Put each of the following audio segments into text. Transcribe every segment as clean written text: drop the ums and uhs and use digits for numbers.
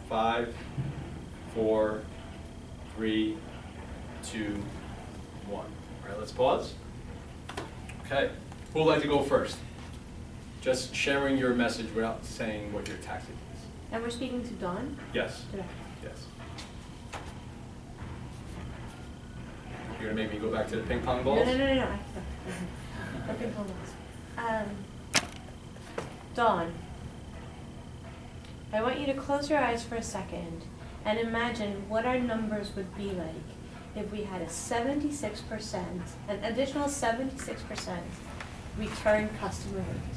5, 4, 3, 2, 1. All right, let's pause. Okay, who would like to go first? Just sharing your message without saying what your tactic is. And we're speaking to Dawn? Yes. Today. Yes. You're gonna make me go back to the ping pong balls? No. No ping pong balls. Dawn, I want you to close your eyes for a second and imagine what our numbers would be like if we had a 76%, an additional 76% return customer rate.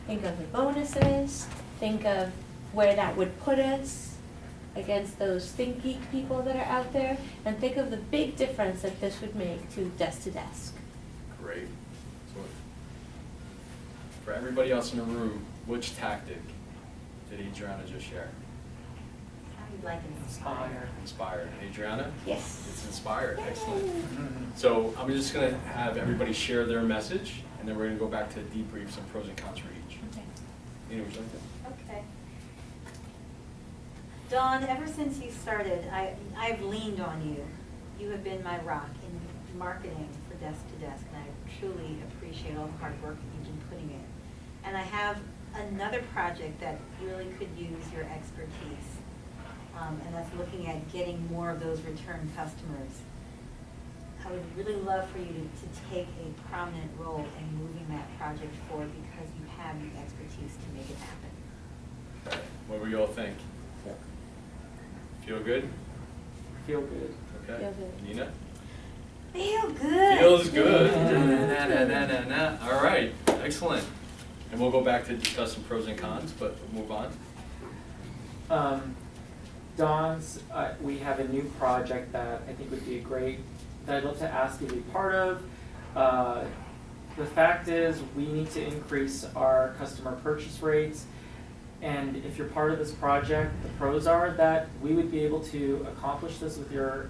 Think of the bonuses, think of where that would put us against those Think Geek people that are out there, and think of the big difference that this would make to desk. Great. So for everybody else in the room, which tactic did Adriana just share? I'd like inspire. Inspired. Adriana? Yes. It's inspired. Excellent. So I'm just going to have everybody share their message, and then we're going to go back to debrief some pros and cons for each. Okay. Nina, would you like to? Okay. Dawn, ever since you started, I've leaned on you. You have been my rock in marketing for Desk to Desk, and I truly appreciate all the hard work that you've been putting in. And I have another project that really could use your expertise, and that's looking at getting more of those return customers. I would really love for you to take a prominent role in moving that project forward because you have the expertise to make it happen. Okay. What do you all think? Feel good? Feel good. Okay. Feel good. Nina? Feel good. Feels good. All right. Excellent. And we'll go back to discuss some pros and cons, but we'll move on. Dawn's, we have a new project that I think would be great, that I'd love to ask you to be part of. The fact is, we need to increase our customer purchase rates. And if you're part of this project, the pros are that we would be able to accomplish this with your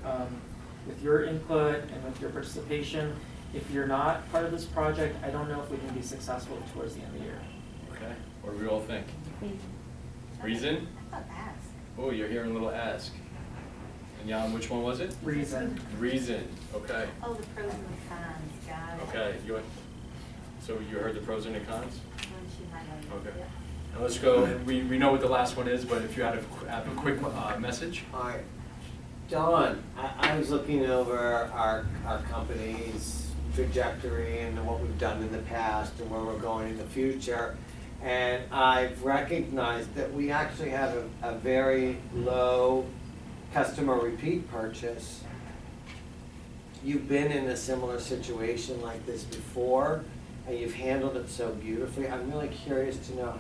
input and with your participation. If you're not part of this project, I don't know if we can be successful towards the end of the year. Okay. What do we all think? Reason. Reason? How about ask? Oh, you're hearing a little ask. And Jan, which one was it? Reason. Reason. Okay. Oh, the pros and the cons. Got it. Okay. So you heard the pros and the cons? Once you highlight it. Okay. Yeah. Now let's go, and we know what the last one is, but if you had a quick message. All right. Dawn, I was looking over our company's trajectory and what we've done in the past and where we're going in the future. And I've recognized that we actually have a very low customer repeat purchase. You've been in a similar situation like this before, and you've handled it so beautifully. I'm really curious to know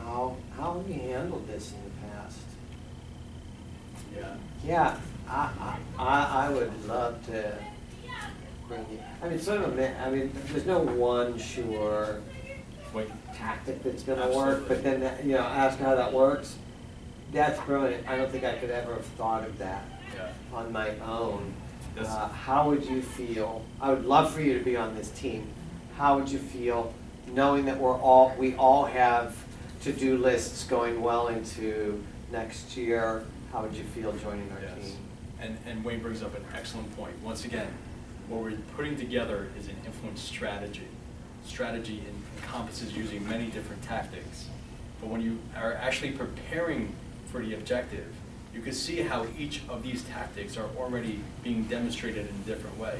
how have you handled this in the past? Yeah. Yeah, I would love to bring you. I mean, there's no one sure tactic that's going to work, but then ask how that works. That's brilliant. I don't think I could ever have thought of that on my own. How would you feel? I would love for you to be on this team. How would you feel knowing that we all have to-do lists going well into next year? How would you feel joining our team? And Wayne brings up an excellent point. Once again, what we're putting together is an influence strategy. Strategy encompasses using many different tactics. But when you are actually preparing for the objective, you can see how each of these tactics are already being demonstrated in a different way.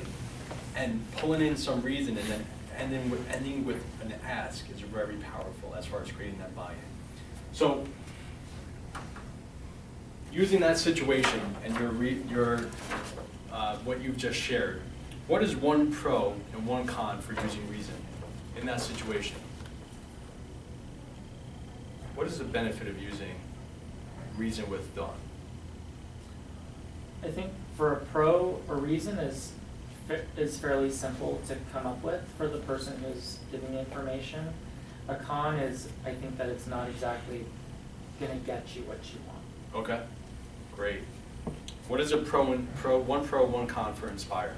And pulling in some reason and then ending with an ask is very powerful as far as creating that buy-in. So, using that situation and what you've just shared, what is one pro and one con for using reason in that situation? What is the benefit of using reason with Dawn? I think for a pro, a reason is fairly simple to come up with for the person who's giving information. A con is, I think, that it's not exactly going to get you what you want. Okay, great. What is a one pro, one con for Inspire?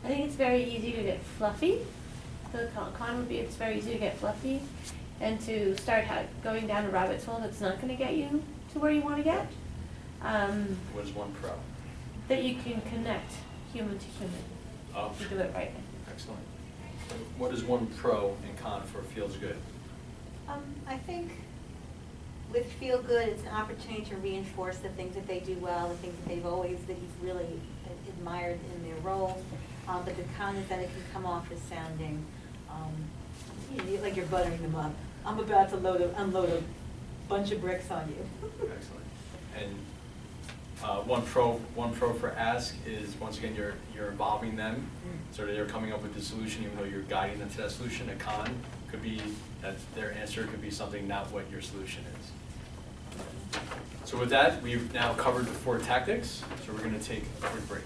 I think it's very easy to get fluffy. The con would be it's very easy to get fluffy. and to start going down a rabbit hole that's not gonna get you to where you wanna get. What is one pro? That you can connect human to human, Oh, if you do it right. excellent. So what is one pro and con for Feels Good? I think with Feel Good, it's an opportunity to reinforce the things that they do well, the things that you've really admired in their role. But the con is that it can come off as sounding, like you're buttering them up. I'm about to unload a bunch of bricks on you. Excellent. And one pro for ask is, once again, you're involving them, so that they're coming up with the solution, even though you're guiding them to that solution. A con could be that their answer could be something not what your solution is. So with that, we've now covered the 4 tactics, so we're going to take a quick break.